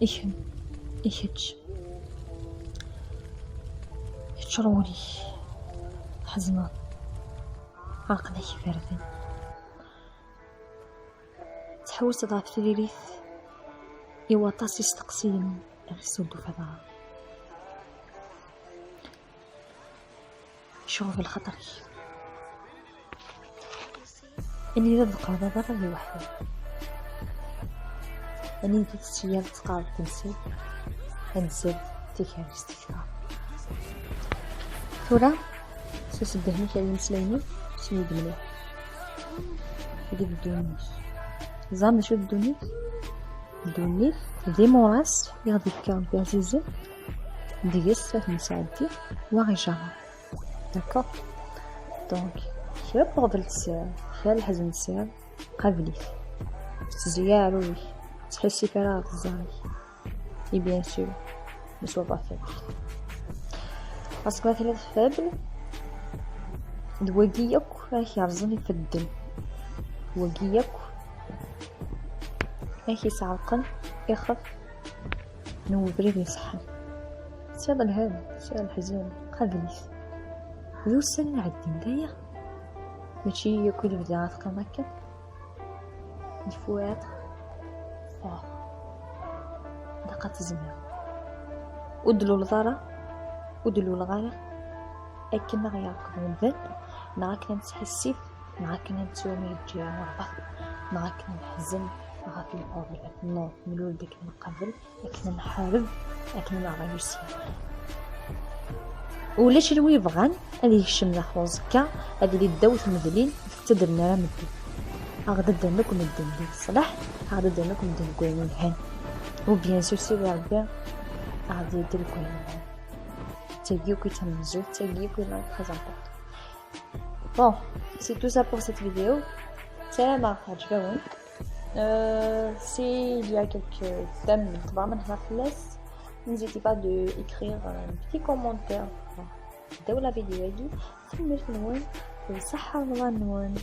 Ich, شرولي حزنة عقلي فارغين تحاول تضعف تديريث إوا طاسي استقسيم السود فضاء شوف الخطر إني ذا بقى ضرر لي وحدي أني ذا السيارة تقارب تنسي أنزل تكهر استثار ثورة سيسدهني كالي مسليني سيد مليح يدي بدونيش زعما شو الدونيث دي موراس يغدي كام بعزيزي ديس مساعدتي واغي جامع داكوغ دونك خير بغضل تسير خير الحزن تسير قابليه تزيار وي تحسي فراغ الزاي اي بيان سور نسوا با فابل باسكو مثلا فابل دواقيك راه يرزني في الدم دواقيك راه يسعقن يخف نوبري يصحن سير الهم سير الحزن قابليه يوصل نعدي مدايا ماشي كل بدا تقام هكا الفؤاد دقات الزمان ودلو الضرا ودلو الغلا اكن غيركم البن معاك نتحسف معاك نتومي الجيران والبعض معاك نحزن معاك الأول نو ملول بك من قبل اكن نحارب اكن نغير سيارة ولاش اللي يبغان هذه الشمله خوزكا هذه اللي داوت مدلين تدرنا راه مدين غادا دانكم مدين ديال الصلاح غادا دانكم مدين كوين الهان وبيان سور سي ربي غادي يدير كوين الهان تاجيو كي تنزو تاجيو كي لا تري امبورطون بون سي تو سا بور سيت فيديو سلام عجبكم si il y a quelques thèmes vraiment intéressants n'hésitez pas de écrire un petit commentaire داو لا فيديو هادي كمل نون وصحة رمضان نون